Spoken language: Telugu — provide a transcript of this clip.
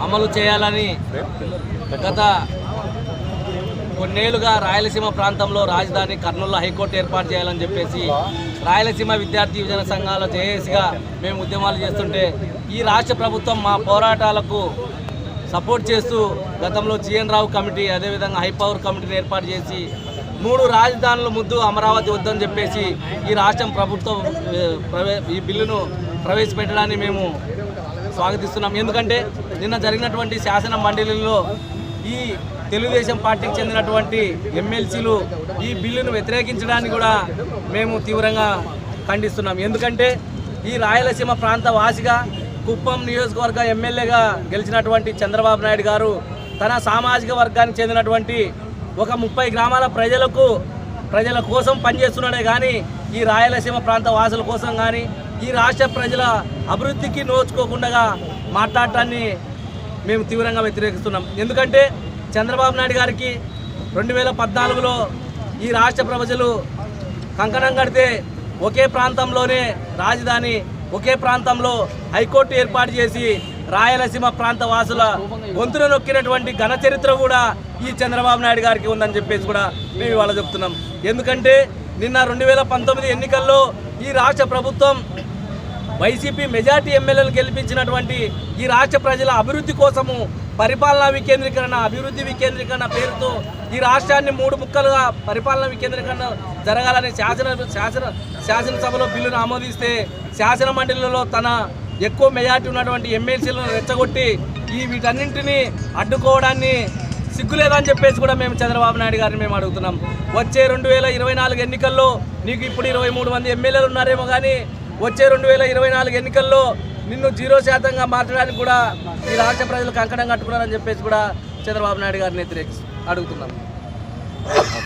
అమలు చేయాలని గత కొన్నేళ్లుగా రాయలసీమ ప్రాంతంలో రాజధాని కర్నూలులో హైకోర్టు ఏర్పాటు చేయాలని చెప్పేసి రాయలసీమ విద్యార్థి యువజన సంఘాల జేఏసీగా మేము ఉద్యమాలు చేస్తుంటే ఈ రాష్ట్ర ప్రభుత్వం మా పోరాటాలకు సపోర్ట్ చేస్తూ గతంలో జీఎన్ రావు కమిటీ అదేవిధంగా హైపవర్ కమిటీని ఏర్పాటు చేసి 3 రాజధానుల ముద్దు అమరావతి వద్దని చెప్పేసి ఈ రాష్ట్రం ప్రభుత్వం ఈ బిల్లును ప్రవేశపెట్టడాన్ని మేము స్వాగతిస్తున్నాం. ఎందుకంటే నిన్న జరిగినటువంటి శాసన మండలిలో ఈ తెలుగుదేశం పార్టీకి చెందినటువంటి ఎమ్మెల్సీలు ఈ బిల్లును వ్యతిరేకించడానికి కూడా మేము తీవ్రంగా ఖండిస్తున్నాం. ఎందుకంటే ఈ రాయలసీమ ప్రాంత వాసిగా కుప్పం నియోజకవర్గ ఎమ్మెల్యేగా గెలిచినటువంటి చంద్రబాబు నాయుడు గారు తన సామాజిక వర్గానికి చెందినటువంటి ఒక 30 గ్రామాల ప్రజల కోసం పనిచేస్తున్నాడే కానీ ఈ రాయలసీమ ప్రాంత వాసుల కోసం కానీ ఈ రాష్ట్ర ప్రజల అభివృద్ధికి నోచుకోకుండా మాట్లాడటాన్ని మేము తీవ్రంగా వ్యతిరేకిస్తున్నాం. ఎందుకంటే చంద్రబాబు నాయుడు గారికి 2014లో ఈ రాష్ట్ర ప్రజలు కంకణం కడితే ఒకే ప్రాంతంలోనే రాజధాని, ఒకే ప్రాంతంలో హైకోర్టు ఏర్పాటు చేసి రాయలసీమ ప్రాంత వాసుల గొంతును నొక్కినటువంటి ఘన చరిత్ర కూడా ఈ చంద్రబాబు నాయుడు గారికి ఉందని చెప్పేసి కూడా మేము ఇవాళ చెప్తున్నాం. ఎందుకంటే నిన్న 2019 ఎన్నికల్లో ఈ రాష్ట్ర ప్రభుత్వం వైసీపీ మెజార్టీ ఎమ్మెల్యేలు గెలిపించినటువంటి ఈ రాష్ట్ర ప్రజల అభివృద్ధి కోసము పరిపాలనా వికేంద్రీకరణ, అభివృద్ధి వికేంద్రీకరణ పేరుతో ఈ రాష్ట్రాన్ని 3 ముక్కలుగా పరిపాలనా వికేంద్రీకరణ జరగాలని శాసనసభలో బిల్లును ఆమోదిస్తే శాసన మండలిలో తన ఎక్కువ మెజార్టీ ఉన్నటువంటి ఎమ్మెల్సీలను రెచ్చగొట్టి వీటన్నింటినీ అడ్డుకోవడాన్ని సిగ్గులేదని చెప్పేసి కూడా మేము చంద్రబాబు నాయుడు గారిని మేము అడుగుతున్నాం. వచ్చే 2024 ఎన్నికల్లో నీకు ఇప్పుడు 23 మంది ఎమ్మెల్యేలు ఉన్నారేమో కానీ వచ్చే 2024 ఎన్నికల్లో నిన్ను 0% మార్చడానికి కూడా ఈ రాష్ట్ర ప్రజలు కంకణం కట్టుకున్నారని చెప్పేసి కూడా చంద్రబాబు నాయుడు గారిని అడుగుతున్నాం.